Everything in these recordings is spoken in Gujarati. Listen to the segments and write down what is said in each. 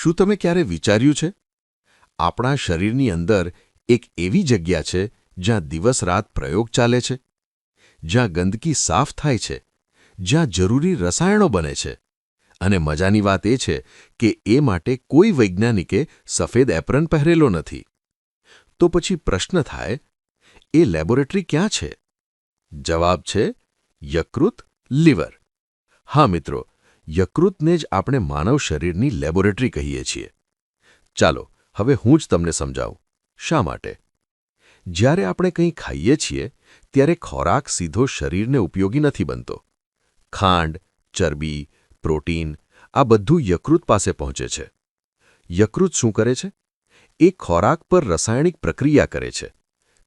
શું તમે ક્યારે વિચાર્યું છે આપણા શરીરની અંદર એક એવી જગ્યા છે જ્યાં દિવસ-રાત પ્રયોગ ચાલે છે, જ્યાં ગંદકી સાફ થાય છે, જ્યાં જરૂરી રસાયણો બને છે અને મજાની વાત એ છે કે એ માટે કોઈ વૈજ્ઞાનિકે સફેદ એપ્રન પહેરેલો નથી. તો પછી પ્રશ્ન થાય, એ લેબોરેટરી ક્યાં છે? જવાબ છે યકૃત, લીવર. હા મિત્રો, યકૃતને જ આપણે માનવ શરીરની લેબોરેટરી કહીએ છીએ. ચાલો હવે હું જ તમને સમજાવું શા માટે. જ્યારે આપણે કંઈ ખાઈએ છીએ ત્યારે ખોરાક સીધો શરીરને ઉપયોગી નથી બનતો. ખાંડ, ચરબી, પ્રોટીન આ બધું યકૃત પાસે પહોંચે છે. યકૃત શું કરે છે? એ ખોરાક પર રાસાયણિક પ્રક્રિયા કરે છે,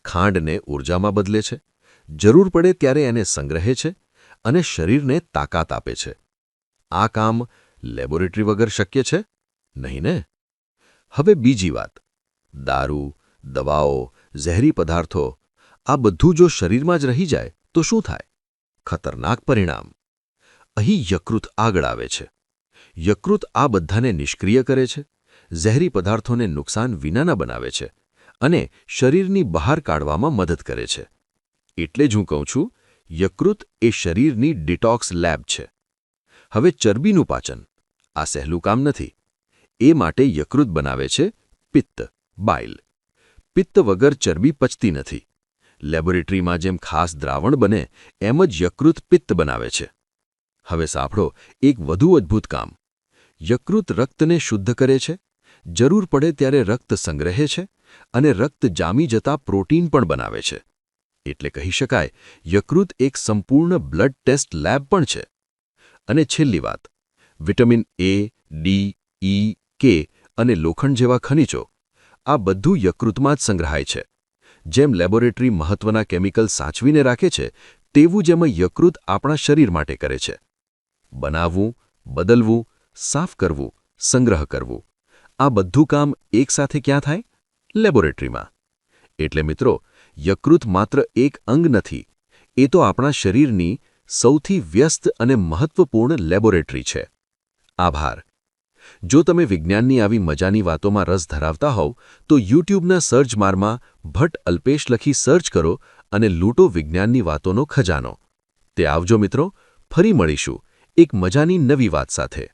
ખાંડને ઊર્જામાં બદલે છે, જરૂર પડે ત્યારે એને સંગ્રહે છે અને શરીરને તાકાત આપે છે. આ કામ લેબોરેટરી વગર શક્ય છે? નહીં ને? હવે બીજી વાત, દારૂ, દવાઓ, ઝેરી પદાર્થો આ બધું જો શરીરમાં જ રહી જાય તો શું થાય? ખતરનાક પરિણામ. અહીં યકૃત આગળ આવે છે. યકૃત આ બધાને નિષ્ક્રિય કરે છે, ઝેરી પદાર્થોને નુકસાન વિનાના બનાવે છે અને શરીરની બહાર કાઢવામાં મદદ કરે છે. એટલે જ હું કહું છું, યકૃત એ શરીરની ડિટોક્સ લેબ છે. હવે ચરબીનું પાચન, આ સહેલું કામ નથી. એ માટે યકૃત બનાવે છે પિત્ત, બાઇલ. પિત્ત વગર ચરબી પચતી નથી. લેબોરેટરીમાં જેમ ખાસ દ્રાવણ બને એમ જ યકૃત પિત્ત બનાવે છે. હવે સાંભળો એક વધુ અદ્ભુત કામ. યકૃત રક્તને શુદ્ધ કરે છે, જરૂર પડે ત્યારે રક્ત સંગ્રહે છે અને રક્ત જામી જતા પ્રોટીન પણ બનાવે છે. એટલે કહી શકાય, યકૃત એક સંપૂર્ણ બ્લડ ટેસ્ટ લેબ પણ છે. અને છેલ્લી વાત, વિટામિન એ, ડી, ઈ, કે અને લોખંડ જેવા ખનિજો આ બધું યકૃતમાં જ સંગ્રહાય છે. જેમ લેબોરેટરી મહત્વના કેમિકલ સાચવીને રાખે છે, તેવું જ એમાં યકૃત આપણા શરીર માટે કરે છે. બનાવવું, બદલવું, સાફ કરવું, સંગ્રહ કરવું આ બધું કામ એકસાથે ક્યાં થાય? લેબોરેટરીમાં. એટલે મિત્રો, યકૃત માત્ર એક અંગ નથી, એ તો આપણા શરીરની સૌથી વ્યસ્ત અને મહત્વપૂર્ણ લેબોરેટરી છે. આભાર. જો તમે વિજ્ઞાનની આવી મજાની વાતોમાં રસ ધરાવતા હોવ તો યુટ્યુબના સર્ચ બારમાં ભટ્ટ અલ્પેશ લખી સર્ચ કરો અને લૂંટો વિજ્ઞાનની વાતોનો ખજાનો. તે આવજો મિત્રો, ફરી મળીશું એક મજાની નવી વાત સાથે.